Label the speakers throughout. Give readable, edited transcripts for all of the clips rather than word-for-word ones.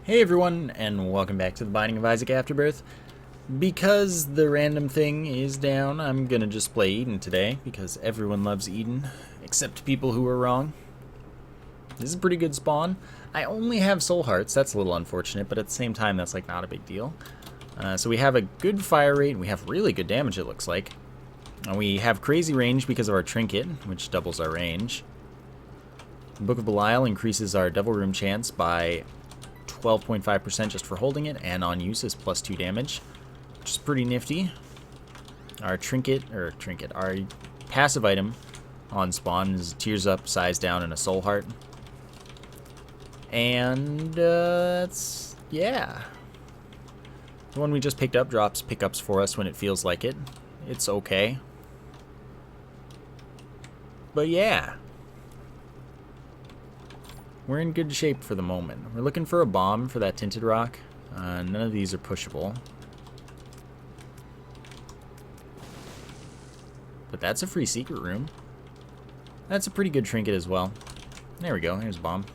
Speaker 1: Hey everyone, and welcome back to the Binding of Isaac Afterbirth. Because the random thing is down, I'm gonna just play Eden today, because everyone loves Eden, except people who are wrong. This is a pretty good spawn. I only have soul hearts, that's a little unfortunate, but at the same time that's like not a big deal. So we have a good fire rate, and we have really good damage it looks like. And we have crazy range because of our trinket, which doubles our range. Book of Belial increases our Devil Room chance by 12.5% just for holding it, and on use is +2 damage, which is pretty nifty. Our our passive item on spawn is Tears Up, Size Down, and a Soul Heart. And that's, yeah. The one we just picked up drops pickups for us when it feels like it. It's okay. But yeah. We're in good shape for the moment. We're looking for a bomb for that tinted rock. None of these are pushable. But that's a free secret room. That's a pretty good trinket as well. There we go, here's a bomb.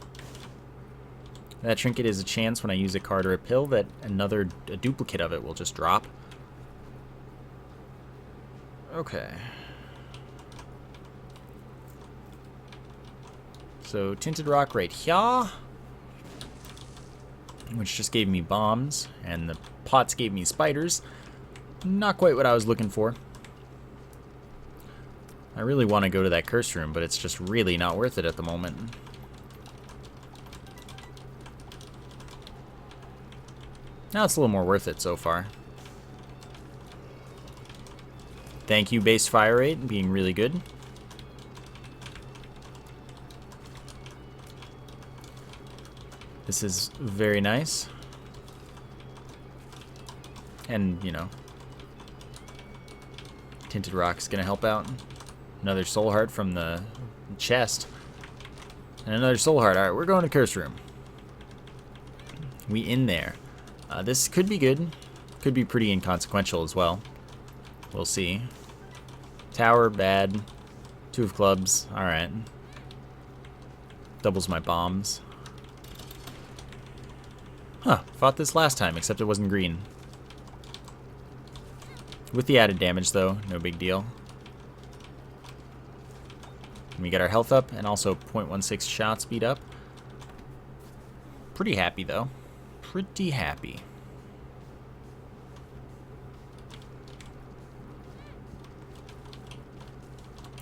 Speaker 1: That trinket is a chance when I use a card or a pill that a duplicate of it will just drop. Okay. So, tinted rock right here, which just gave me bombs, and the pots gave me spiders. Not quite what I was looking for. I really want to go to that curse room, but it's just really not worth it at the moment. Now it's a little more worth it so far. Thank you, base fire rate, being really good. This is very nice. And, you know, tinted rock is going to help out. Another soul heart from the chest. And another soul heart. Alright, we're going to curse room. We in there. This could be good. Could be pretty inconsequential as well. We'll see. Tower, bad. Two of clubs. Alright. Doubles my bombs. Huh, fought this last time, except it wasn't green. With the added damage, though, no big deal. And we get our health up, and also 0.16 shot speed up. Pretty happy, though. Pretty happy.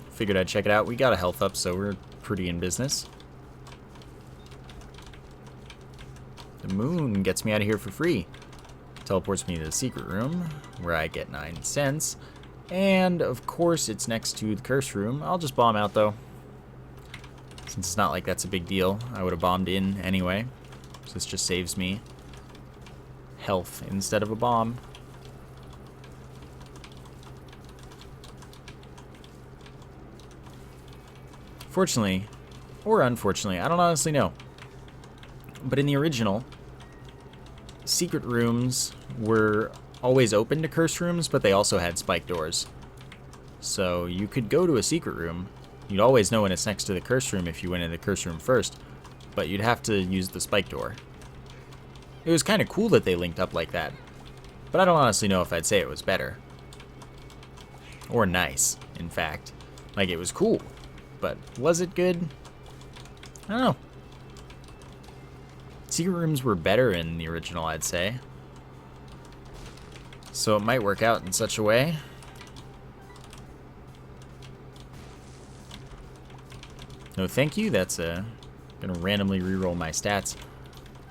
Speaker 1: Figured I'd check it out. We got a health up, so we're pretty in business. The moon gets me out of here for free. Teleports me to the secret room, where I get 9 cents. And, of course, it's next to the curse room. I'll just bomb out, though. Since it's not like that's a big deal. I would have bombed in anyway. So this just saves me health instead of a bomb. Fortunately, or unfortunately, I don't honestly know. But in the original, secret rooms were always open to curse rooms, but they also had spike doors. So you could go to a secret room. You'd always know when it's next to the curse room if you went in the curse room first, but you'd have to use the spike door. It was kind of cool that they linked up like that, but I don't honestly know if I'd say it was better. Or nice, in fact. Like, it was cool, but was it good? I don't know. Secret rooms were better in the original, I'd say. So it might work out in such a way. No thank you, that's gonna randomly reroll my stats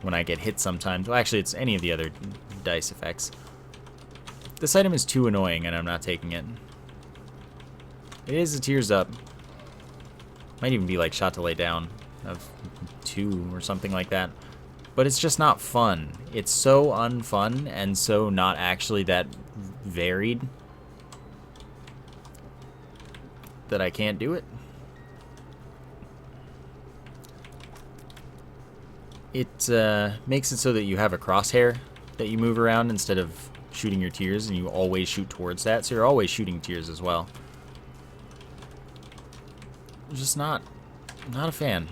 Speaker 1: when I get hit sometimes. Well, actually, it's any of the other dice effects. This item is too annoying, and I'm not taking it. It is a Tears Up. Might even be like Shot to Lay Down of 2 or something like that. But it's just not fun. It's so unfun and so not actually that varied that I can't do it. It makes it so that you have a crosshair that you move around instead of shooting your tears, and you always shoot towards that, so you're always shooting tears as well. I'm just not a fan.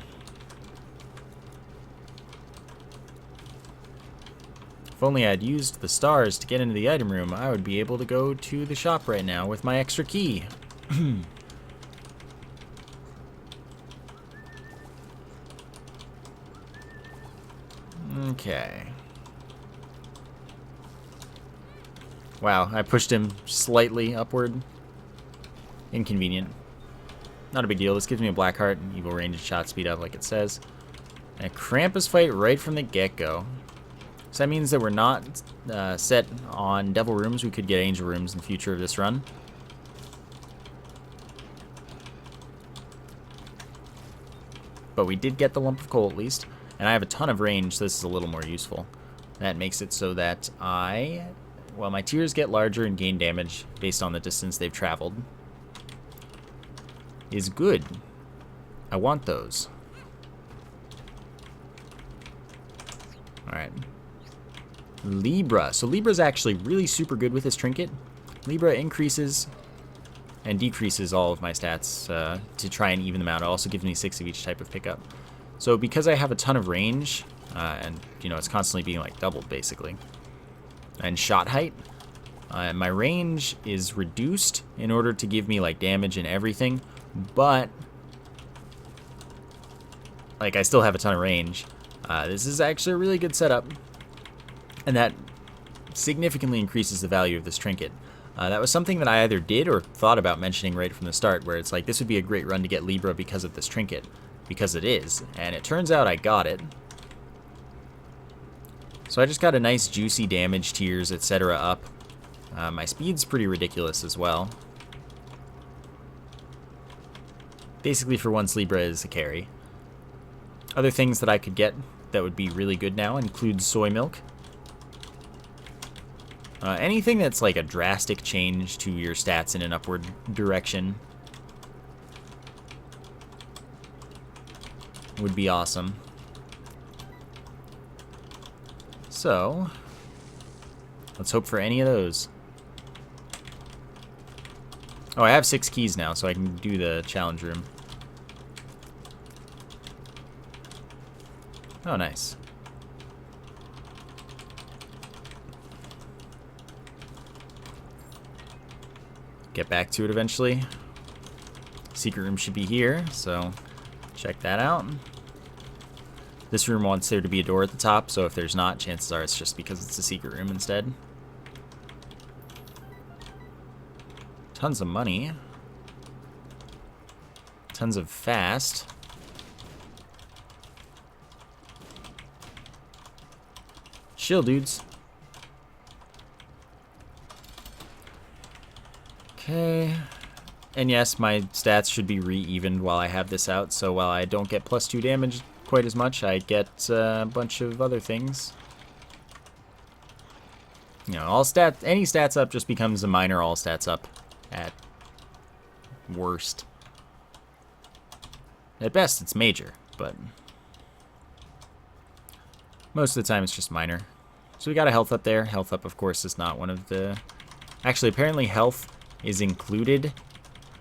Speaker 1: If only I'd used the stars to get into the item room, I would be able to go to the shop right now with my extra key. Okay. Wow, I pushed him slightly upward. Inconvenient. Not a big deal. This gives me a black heart and evil range and shot speed up like it says. And a Krampus fight right from the get-go. So that means that we're not set on devil rooms. We could get angel rooms in the future of this run. But we did get the lump of coal at least. And I have a ton of range, so this is a little more useful. That makes it so that well, my tiers get larger and gain damage based on the distance they've traveled. Is good. I want those. Alright. Libra. So Libra's actually really super good with this trinket. Libra increases and decreases all of my stats to try and even them out. It also gives me 6 of each type of pickup. So because I have a ton of range, and you know it's constantly being like doubled basically, and shot height, my range is reduced in order to give me like damage and everything, but like I still have a ton of range. This is actually a really good setup, and that significantly increases the value of this trinket. That was something that I either did or thought about mentioning right from the start, where it's like this would be a great run to get Libra because of this trinket, because it is, and it turns out I got it. So I just got a nice juicy damage tiers, etc. up. My speed's pretty ridiculous as well. Basically for once Libra is a carry. Other things that I could get that would be really good now include soy milk. Anything that's like a drastic change to your stats in an upward direction would be awesome. So, let's hope for any of those. Oh, I have 6 keys now, so I can do the challenge room. Oh, nice. Get back to it eventually. Secret room should be here, so check that out. This room wants there to be a door at the top, so if there's not, chances are it's just because it's a secret room instead. Tons of money. Tons of fast. Chill, dudes. Okay. And yes, my stats should be re-evened while I have this out, so while I don't get +2 damage quite as much, I get a bunch of other things. You know, any stats up just becomes a minor all stats up at worst. At best, it's major, but most of the time it's just minor. So we got a health up there. Health up, of course, is not one of the... Actually, apparently health is included,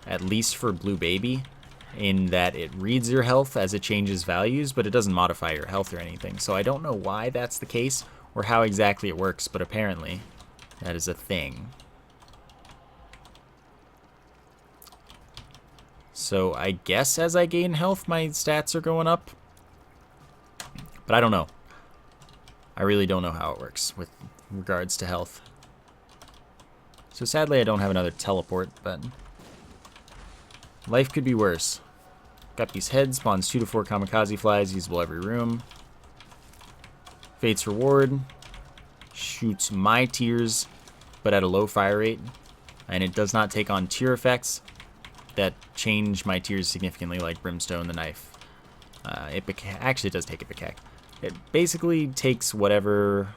Speaker 1: at least for Blue Baby, in that it reads your health as it changes values, but it doesn't modify your health or anything. So I don't know why that's the case or how exactly it works, but apparently that is a thing. So I guess as I gain health, my stats are going up, but I don't know. I really don't know how it works with regards to health. So sadly I don't have another teleport, but life could be worse. Got these heads, spawns 2 to 4 kamikaze flies, usable every room. Fate's Reward shoots my tiers, but at a low fire rate, and it does not take on tier effects that change my tiers significantly, like Brimstone the Knife. Actually, it does take Ipecac. It basically takes whatever...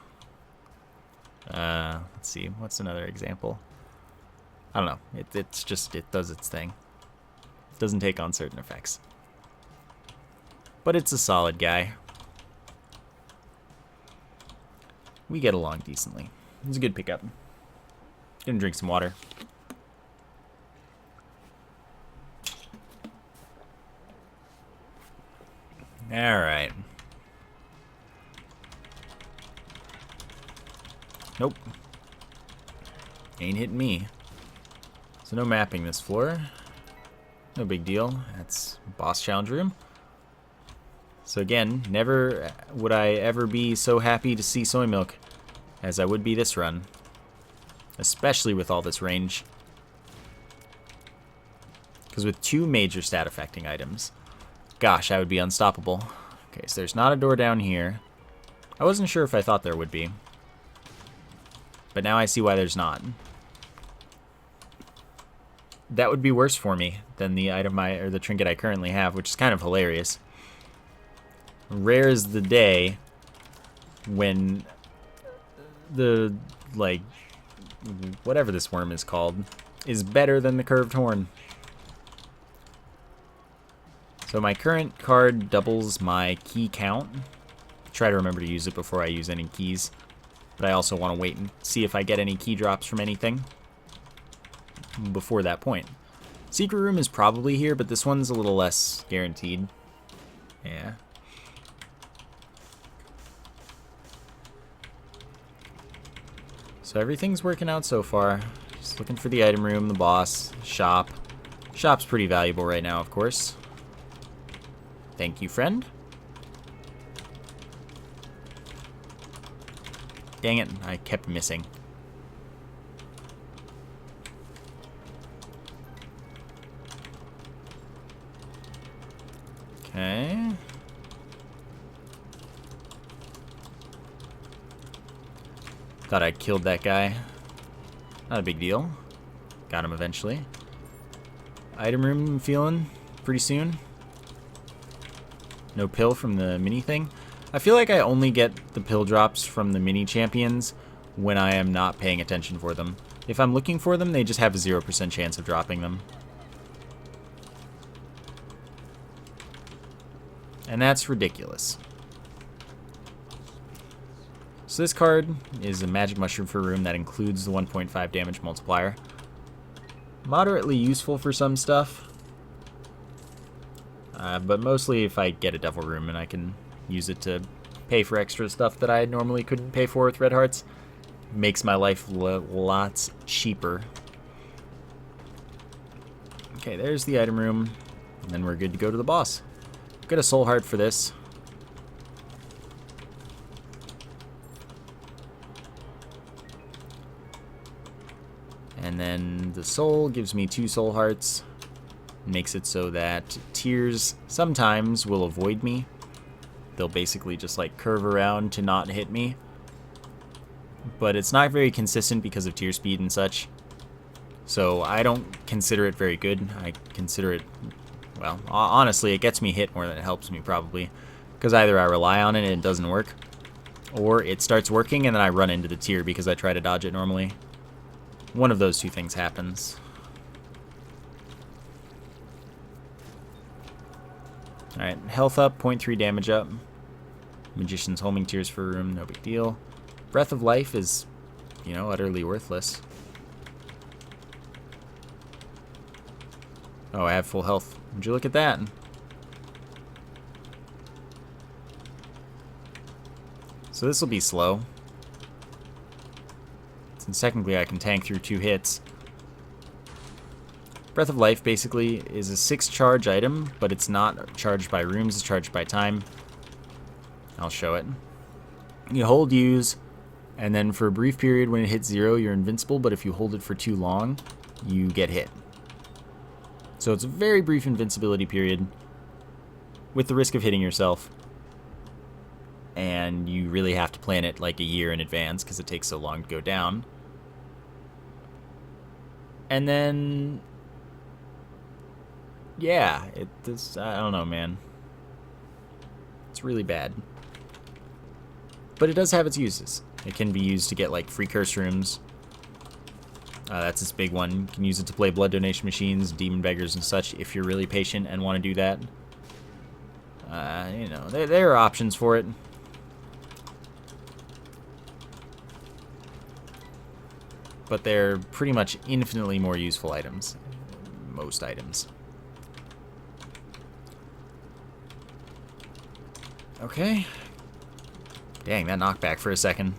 Speaker 1: let's see, what's another example? I don't know. It's just, it does its thing. It doesn't take on certain effects. But it's a solid guy. We get along decently. It's a good pickup. Gonna drink some water. Alright. Nope. Ain't hitting me. So no mapping this floor. No big deal. That's boss challenge room. So again, never would I ever be so happy to see soy milk as I would be this run. Especially with all this range. Because with 2 major stat affecting items, gosh, I would be unstoppable. Okay, so there's not a door down here. I wasn't sure if I thought there would be. But now I see why there's not. That would be worse for me than the item or the trinket I currently have, which is kind of hilarious. Rare is the day when the, like, whatever this worm is called, is better than the curved horn. So my current card doubles my key count. Try to remember to use it before I use any keys. But I also want to wait and see if I get any key drops from anything before that point. Secret room is probably here, but this one's a little less guaranteed. Yeah. So everything's working out so far. Just looking for the item room, the boss, shop. Shop's pretty valuable right now, of course. Thank you, friend. Dang it, I kept missing. Okay. Thought I killed that guy. Not a big deal. Got him eventually. Item room feeling pretty soon. No pill from the mini thing. I feel like I only get the pill drops from the mini champions when I am not paying attention for them. If I'm looking for them, they just have a 0% chance of dropping them. And that's ridiculous. So this card is a magic mushroom for a room that includes the 1.5 damage multiplier. Moderately useful for some stuff. But mostly if I get a devil room and I can use it to pay for extra stuff that I normally couldn't pay for with red hearts. Makes my life lots cheaper. Okay, there's the item room. And then we're good to go to the boss. Get a soul heart for this. And then the soul gives me 2 soul hearts. Makes it so that tears sometimes will avoid me. They'll basically just like curve around to not hit me. But it's not very consistent because of tear speed and such. So I don't consider it very good. I consider it, well, honestly, it gets me hit more than it helps me probably. Because either I rely on it and it doesn't work, or it starts working and then I run into the tear because I try to dodge it normally. One of those 2 things happens. Alright, health up, 0.3 damage up. Magician's homing tears for a room, no big deal. Breath of life is, you know, utterly worthless. Oh, I have full health. Would you look at that? So this will be slow. Since technically I can tank through 2 hits. Breath of Life basically is a 6 charge item, but it's not charged by rooms, it's charged by time. I'll show it. You hold use, and then for a brief period when it hits 0, you're invincible, but if you hold it for too long, you get hit. So it's a very brief invincibility period, with the risk of hitting yourself. And you really have to plan it like a year in advance, because it takes so long to go down. And then... yeah, I don't know, man. It's really bad. But it does have its uses. It can be used to get, like, free curse rooms. That's its big one. You can use it to play blood donation machines, demon beggars, and such, if you're really patient and want to do that. You know, there are options for it. But they're pretty much infinitely more useful items. Most items. Okay. Dang, that knockback for a second.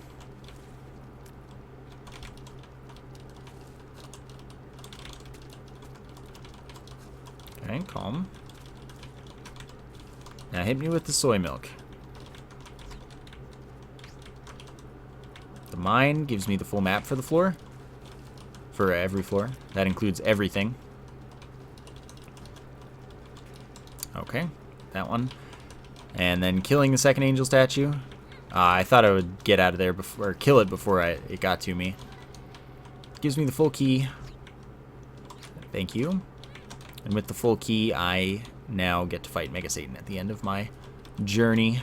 Speaker 1: Okay, calm. Now hit me with the soy milk. The mine gives me the full map for the floor. For every floor. That includes everything. Okay, that one. And then killing the second angel statue. I thought I would get out of there before, or kill it before it got to me. Gives me the full key. Thank you. And with the full key, I now get to fight Mega Satan at the end of my journey.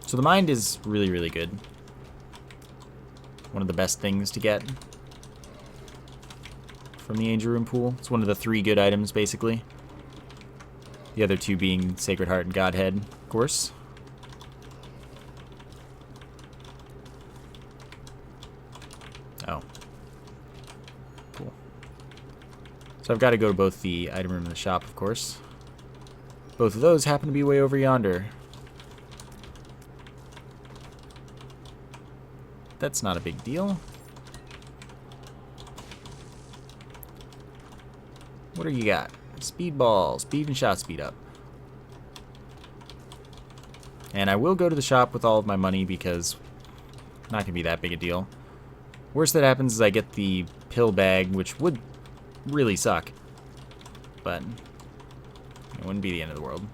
Speaker 1: So the mind is really, really good. One of the best things to get from the Angel Room pool. It's one of the 3 good items, basically. The other 2 being Sacred Heart and Godhead, of course. Oh. Cool. So I've got to go to both the item room and the shop, of course. Both of those happen to be way over yonder. That's not a big deal. What do you got? Speedball. Speed and shot speed up. And I will go to the shop with all of my money because not going to be that big a deal. Worst that happens is I get the pill bag, which would really suck. But it wouldn't be the end of the world.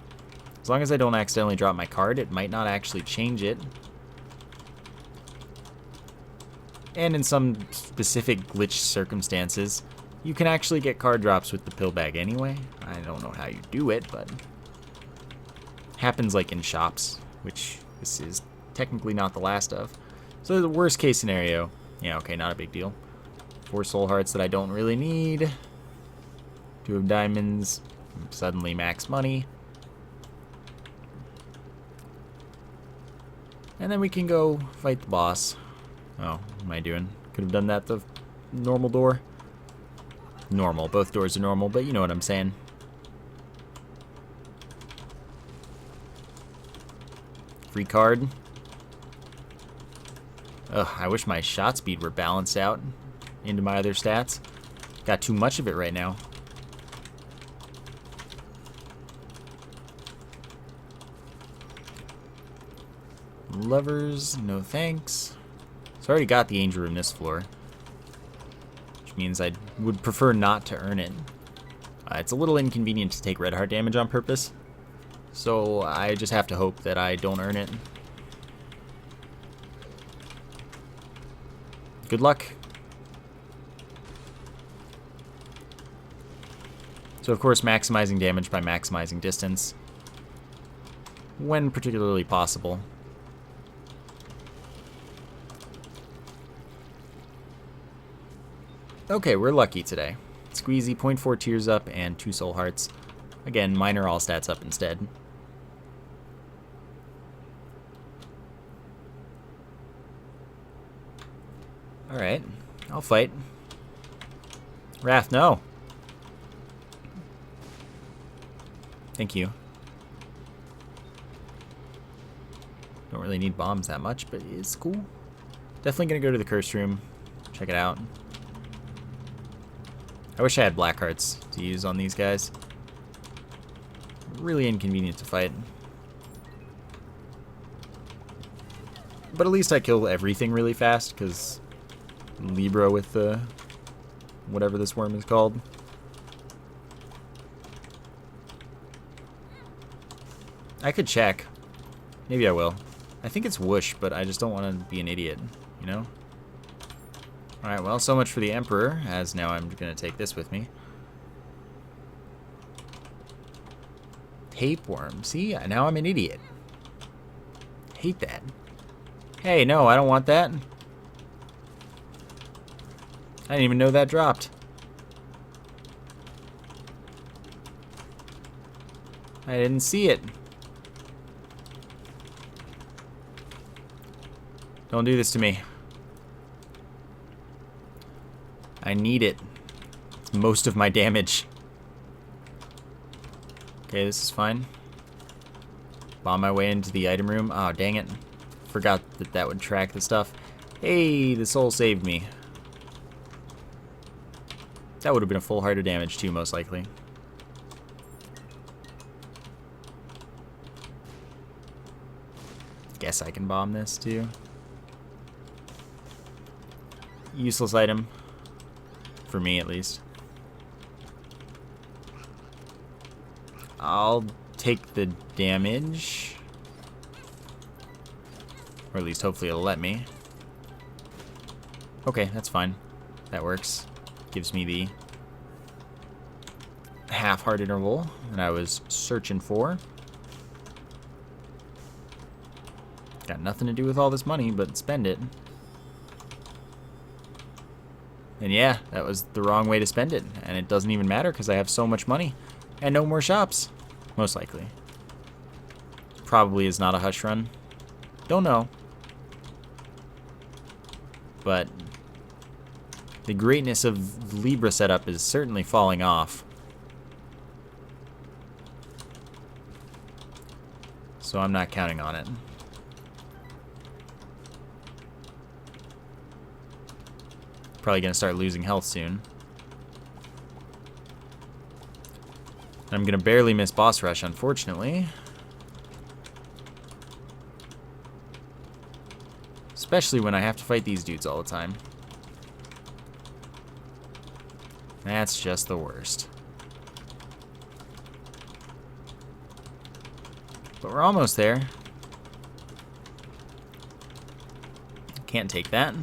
Speaker 1: As long as I don't accidentally drop my card, it might not actually change it. And in some specific glitch circumstances, you can actually get card drops with the pill bag anyway. I don't know how you do it, but happens like in shops, which this is technically not the last of. So the worst case scenario, yeah, okay, not a big deal. 4 soul hearts that I don't really need. 2 of diamonds, suddenly max money. And then we can go fight the boss. Oh, what am I doing? Could have done that the normal door. Normal. Both doors are normal, but you know what I'm saying. Free card. Ugh, I wish my shot speed were balanced out into my other stats. Got too much of it right now. Lovers, no thanks. So I already got the angel room this floor, which means I would prefer not to earn it. It's a little inconvenient to take red heart damage on purpose, so I just have to hope that I don't earn it. Good luck. So of course maximizing damage by maximizing distance, when particularly possible. Okay, we're lucky today. Squeezy, 0.4 tears up, and 2 soul hearts. Again, minor all stats up instead. Alright, I'll fight. Wrath, no! Thank you. Don't really need bombs that much, but it's cool. Definitely gonna go to the curse room, check it out. I wish I had black hearts to use on these guys. Really inconvenient to fight. But at least I kill everything really fast, because Libra with the whatever this worm is called. I could check. Maybe I will. I think it's whoosh, but I just don't want to be an idiot, you know? Alright, well, so much for the Emperor, as now I'm going to take this with me. Tapeworm. See? Now I'm an idiot. Hate that. Hey, no, I don't want that. I didn't even know that dropped. I didn't see it. Don't do this to me. I need it. It's most of my damage. Okay, this is fine. Bomb my way into the item room. Oh, dang it. Forgot that that would track the stuff. Hey, the soul saved me. That would have been a full heart of damage too, most likely. Guess I can bomb this too. Useless item. For me, at least. I'll take the damage. Or at least hopefully it'll let me. Okay, that's fine. That works. Gives me the half-heart interval that I was searching for. Got nothing to do with all this money, but spend it. And yeah, that was the wrong way to spend it. And it doesn't even matter because I have so much money. And no more shops. Most likely. Probably is not a hush run. Don't know. But the greatness of Libra setup is certainly falling off. So I'm not counting on it. Probably going to start losing health soon. I'm going to barely miss boss rush, unfortunately. Especially when I have to fight these dudes all the time. That's just the worst. But we're almost there. Can't take that.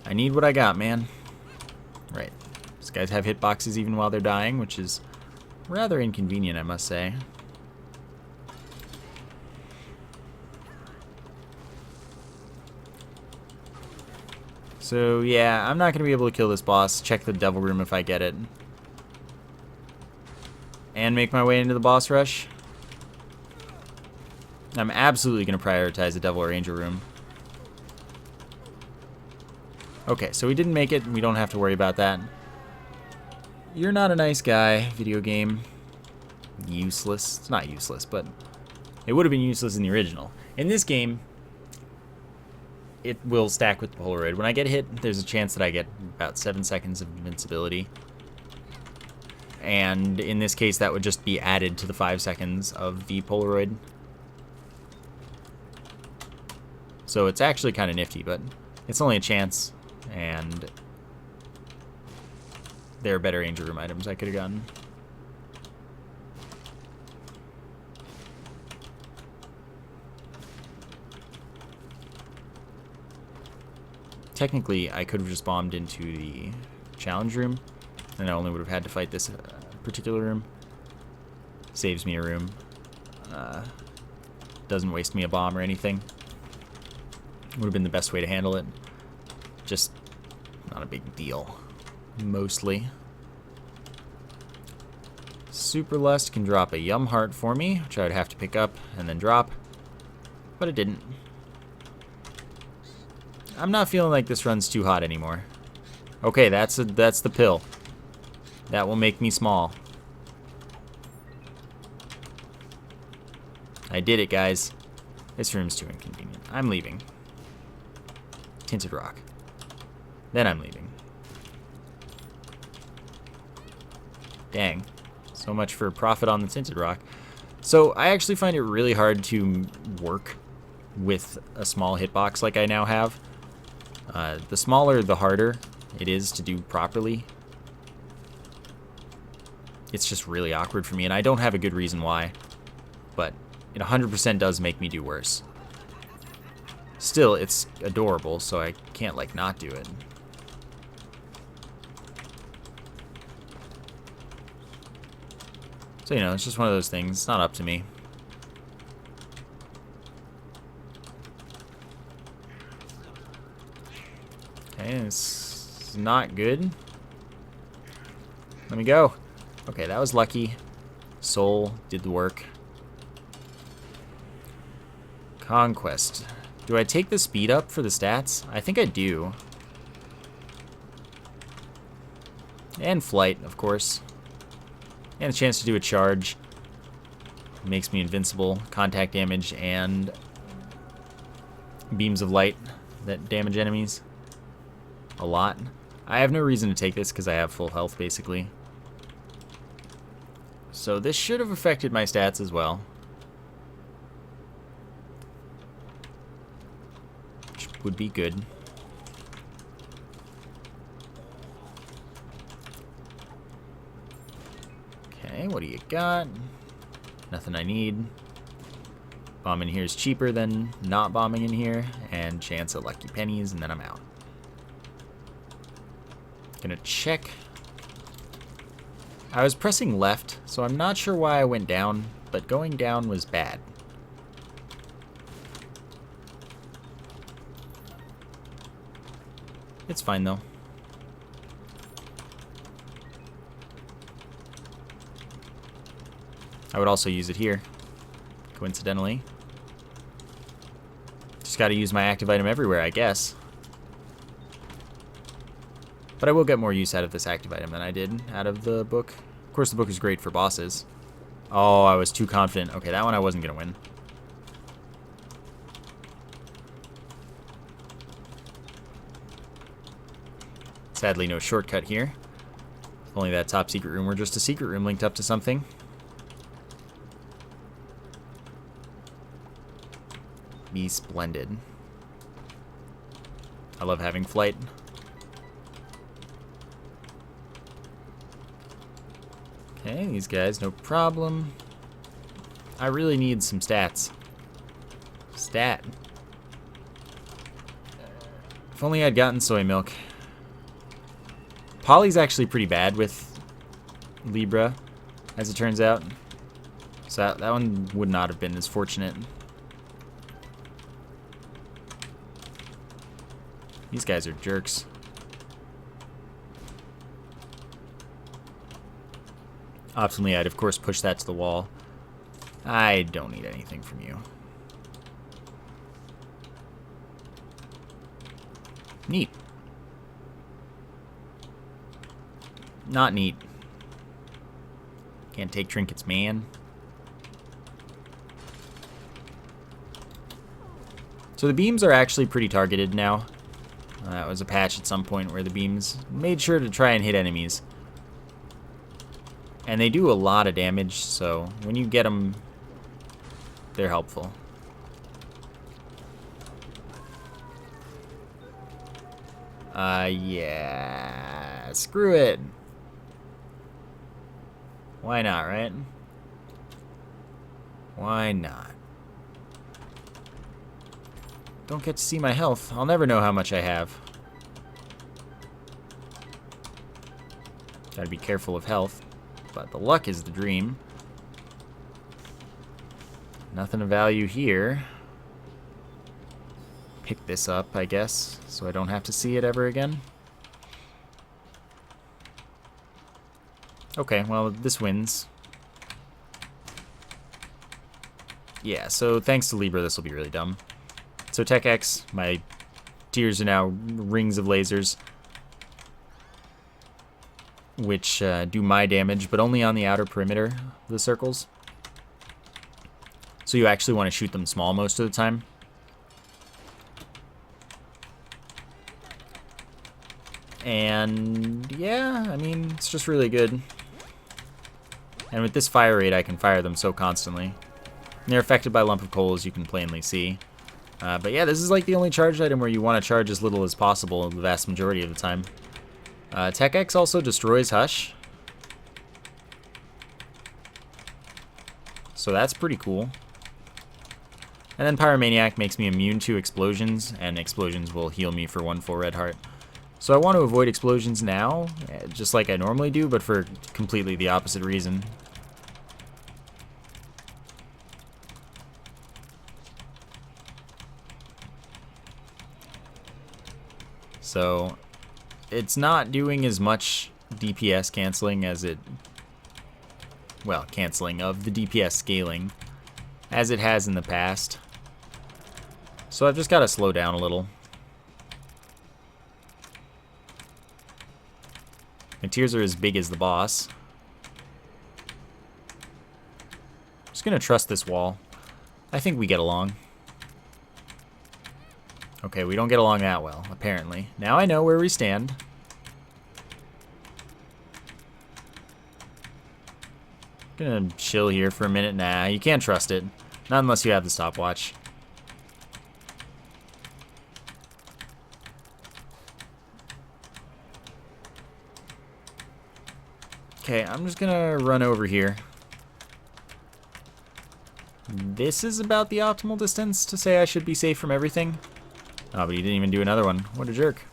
Speaker 1: I need what I got, man. Right. These guys have hitboxes even while they're dying, which is rather inconvenient, I must say. So, yeah, I'm not going to be able to kill this boss. Check the Devil Room if I get it. And make my way into the boss rush. I'm absolutely going to prioritize the Devil or Angel Room. Okay, so we didn't make it. We don't have to worry about that. You're not a nice guy, video game. Useless. It's not useless, but it would have been useless in the original. In this game, it will stack with the Polaroid. When I get hit, there's a chance that I get about 7 seconds of invincibility. And in this case, that would just be added to the 5 seconds of the Polaroid. So it's actually kind of nifty, but it's only a chance. And there are better Angel Room items I could have gotten. Technically, I could have just bombed into the challenge room, and I only would have had to fight this particular room. Saves me a room. Doesn't waste me a bomb or anything. Would have been the best way to handle it. Just not a big deal. Mostly. Super Lust can drop a Yum Heart for me, which I would have to pick up and then drop. But it didn't. I'm not feeling like this run's too hot anymore. Okay, that's the pill. That will make me small. I did it, guys. This room's too inconvenient. I'm leaving. Tinted Rock. Then I'm leaving. Dang. So much for profit on the Tinted Rock. So I actually find it really hard to work with a small hitbox like I now have. The smaller, the harder it is to do properly. It's just really awkward for me, and I don't have a good reason why. But it 100% does make me do worse. Still, it's adorable, so I can't, like, not do it. So, you know, it's just one of those things. It's not up to me. Okay, it's not good. Let me go. Okay, that was lucky. Soul did the work. Conquest. Do I take the speed up for the stats? I think I do. And flight, of course. And a chance to do a charge. Makes me invincible. Contact damage and beams of light that damage enemies a lot. I have no reason to take this because I have full health, basically. So this should have affected my stats as well. Which would be good. Okay, what do you got? Nothing I need. Bombing here is cheaper than not bombing in here. And chance at lucky pennies, and then I'm out. Gonna check. I was pressing left, so I'm not sure why I went down, but going down was bad. It's fine though. I would also use it here, coincidentally. Just gotta use my active item everywhere, I guess. But I will get more use out of this active item than I did out of the book. Of course, the book is great for bosses. Oh, I was too confident. Okay, that one I wasn't gonna win. Sadly, no shortcut here. If only that top secret room were just a secret room linked up to something. Be splendid. I love having flight. Okay, these guys, no problem. I really need some stats. Stat. If only I'd gotten soy milk. Polly's actually pretty bad with Libra, as it turns out. So that one would not have been as fortunate. These guys are jerks. Optimally, I'd of course push that to the wall. I don't need anything from you. Neat. Not neat. Can't take trinkets, man. So the beams are actually pretty targeted now. That was a patch at some point where the beams made sure to try and hit enemies. And they do a lot of damage, so when you get them, they're helpful. Yeah. Screw it. Why not, right? Why not? Don't get to see my health. I'll never know how much I have. Gotta be careful of health. But the luck is the dream. Nothing of value here. Pick this up, I guess, so I don't have to see it ever again. Okay, well, this wins. Yeah, so thanks to Libra, this will be really dumb. So Tech X, my tears are now rings of lasers, which do my damage, but only on the outer perimeter of the circles. So you actually want to shoot them small most of the time. And yeah, I mean, it's just really good. And with this fire rate, I can fire them so constantly. And they're affected by lump of coal, as you can plainly see. But yeah, this is like the only charged item where you want to charge as little as possible the vast majority of the time. Tech X also destroys Hush. So that's pretty cool. And then Pyromaniac makes me immune to explosions, and explosions will heal me for 1 full red heart. So I want to avoid explosions now, just like I normally do, but for completely the opposite reason. So it's not doing as much DPS canceling as it, well, canceling of the DPS scaling as it has in the past. So I've just got to slow down a little. My tears are as big as the boss. Just gonna trust this wall. I think we get along. Okay, we don't get along that well, apparently. Now I know where we stand. Gonna chill here for a minute. Nah, you can't trust it. Not unless you have the stopwatch. Okay, I'm just gonna run over here. This is about the optimal distance to say I should be safe from everything. Oh, but he didn't even do another one. What a jerk.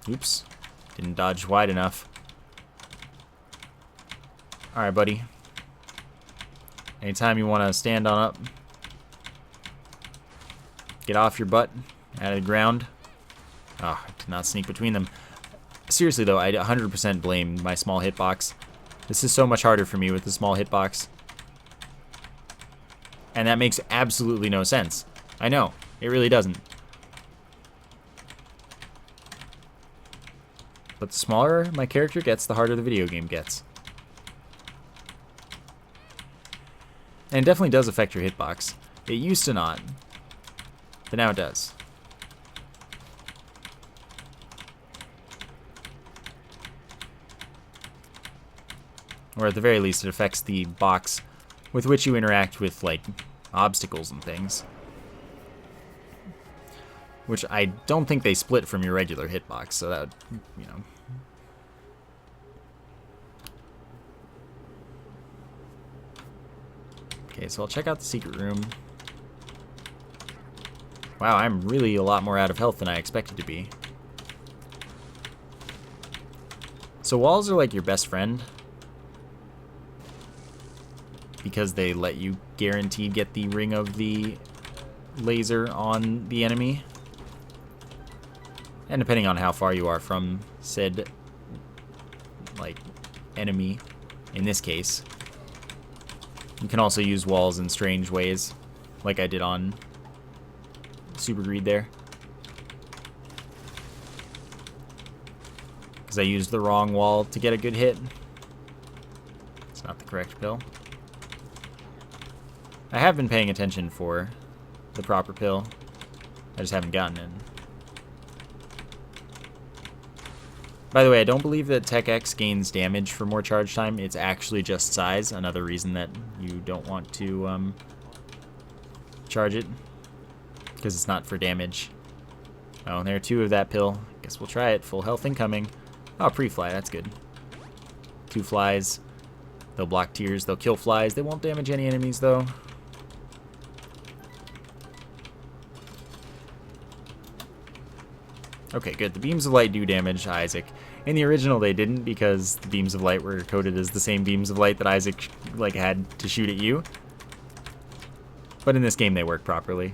Speaker 1: Oops. Didn't dodge wide enough. Alright, buddy. Anytime you want to stand on up, get off your butt, out of the ground. Oh, I did not sneak between them. Seriously, though, I 100% blame my small hitbox. This is so much harder for me with the small hitbox. And that makes absolutely no sense. I know, it really doesn't. But the smaller my character gets, the harder the video game gets. And it definitely does affect your hitbox. It used to not, but now it does. Or at the very least, it affects the box with which you interact with, like, obstacles and things. Which I don't think they split from your regular hitbox, so that would, you know. Okay, so I'll check out the secret room. Wow, I'm really a lot more out of health than I expected to be. So walls are like your best friend, because they let you guaranteed get the ring of the laser on the enemy. And depending on how far you are from said, like, enemy, in this case, you can also use walls in strange ways, like I did on Super Greed there. Because I used the wrong wall to get a good hit. It's not the correct pill. I have been paying attention for the proper pill. I just haven't gotten it. By the way, I don't believe that Tech X gains damage for more charge time. It's actually just size. Another reason that you don't want to charge it, because it's not for damage. Oh, and there are 2 of that pill. Guess we'll try it. Full health incoming. Oh, pre-fly. That's good. 2 flies. They'll block tears. They'll kill flies. They won't damage any enemies, though. Okay, good. The beams of light do damage Isaac. In the original, they didn't, because the beams of light were coded as the same beams of light that Isaac had to shoot at you. But in this game, they work properly.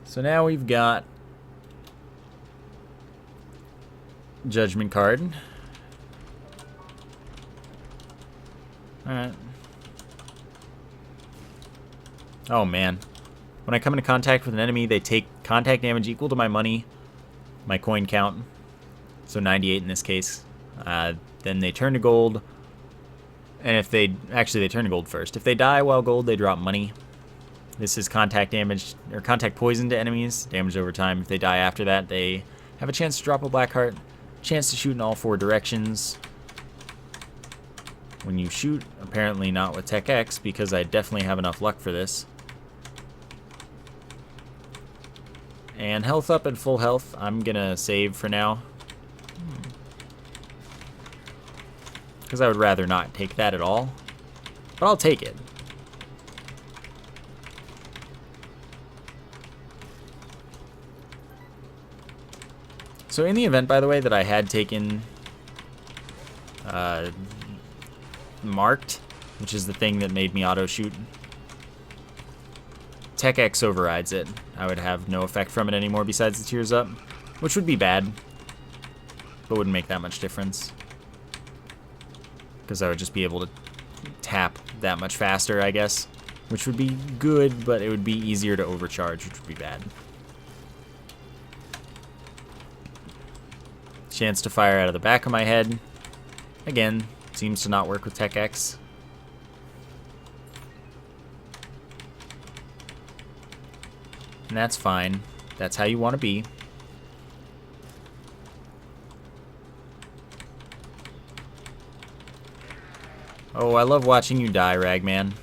Speaker 1: So now we've got Judgment card. Alright. Oh man. When I come into contact with an enemy, they take contact damage equal to my money, my coin count, so 98 in this case. Then they turn to gold, and if they turn to gold first. If they die while gold, they drop money. This is contact damage, or contact poison to enemies, damage over time. If they die after that, they have a chance to drop a black heart, chance to shoot in all 4 directions. When you shoot, apparently not with Tech X, because I definitely have enough luck for this. And health up at full health. I'm gonna save for now, because I would rather not take that at all, but I'll take it. So in the event, by the way, that I had taken marked, which is the thing that made me auto shoot, Tech X overrides it. I would have no effect from it anymore besides the tears up, which would be bad, but wouldn't make that much difference, because I would just be able to tap that much faster, I guess, which would be good, but it would be easier to overcharge, which would be bad. Chance to fire out of the back of my head. Again, seems to not work with Tech X. And that's fine. That's how you want to be. Oh, I love watching you die, Ragman.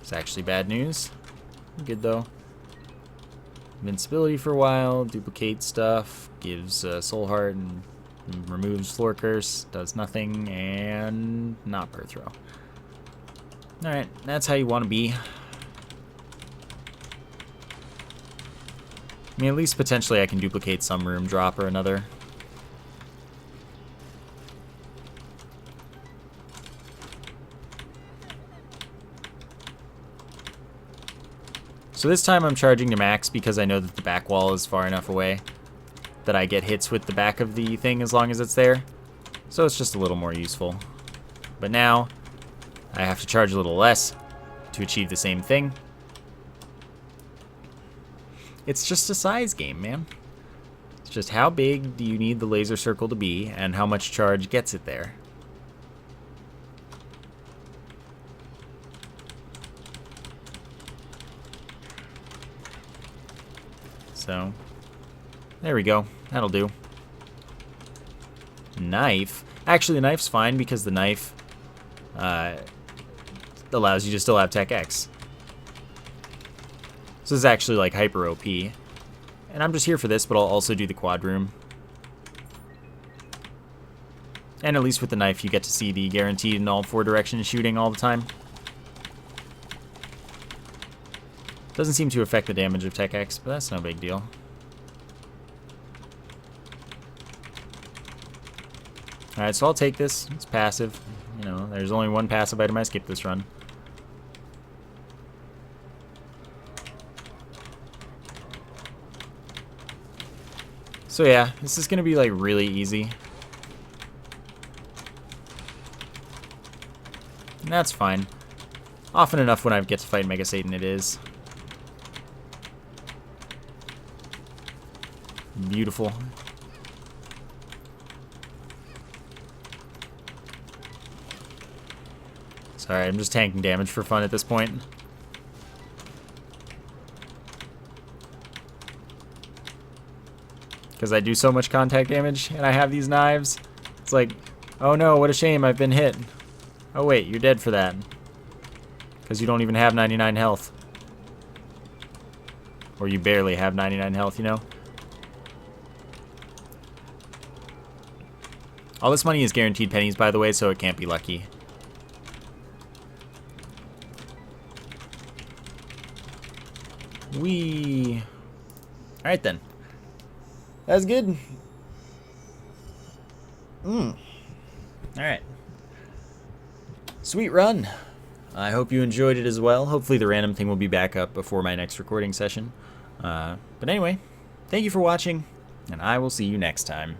Speaker 1: It's actually bad news. Good, though. Invincibility for a while, duplicate stuff, gives Soul Heart and removes Floor Curse, does nothing, and not Birth Row. Alright, that's how you want to be. I mean, at least potentially I can duplicate some room drop or another. So this time I'm charging to max because I know that the back wall is far enough away that I get hits with the back of the thing as long as it's there. So it's just a little more useful. But now I have to charge a little less to achieve the same thing. It's just a size game, man. It's just how big do you need the laser circle to be and how much charge gets it there. So, there we go. That'll do. Knife. Actually, the knife's fine because the knife allows you to still have Tech X. So this is actually like hyper OP. And I'm just here for this, but I'll also do the quad room. And at least with the knife, you get to see the guaranteed in all 4 directions shooting all the time. Doesn't seem to affect the damage of Tech X, but that's no big deal. Alright, so I'll take this. It's passive. You know, there's only one passive item. I skipped this run. So yeah, this is going to be like really easy. And that's fine. Often enough when I get to fight Mega Satan it is. Beautiful. Sorry, I'm just tanking damage for fun at this point. Because I do so much contact damage and I have these knives. It's like, oh no, what a shame, I've been hit. Oh wait, you're dead for that. Because you don't even have 99 health. Or you barely have 99 health, you know? All this money is guaranteed pennies, by the way, so it can't be lucky. Whee! Alright then. That's good. Alright. Sweet run. I hope you enjoyed it as well. Hopefully the random thing will be back up before my next recording session. But anyway, thank you for watching, and I will see you next time.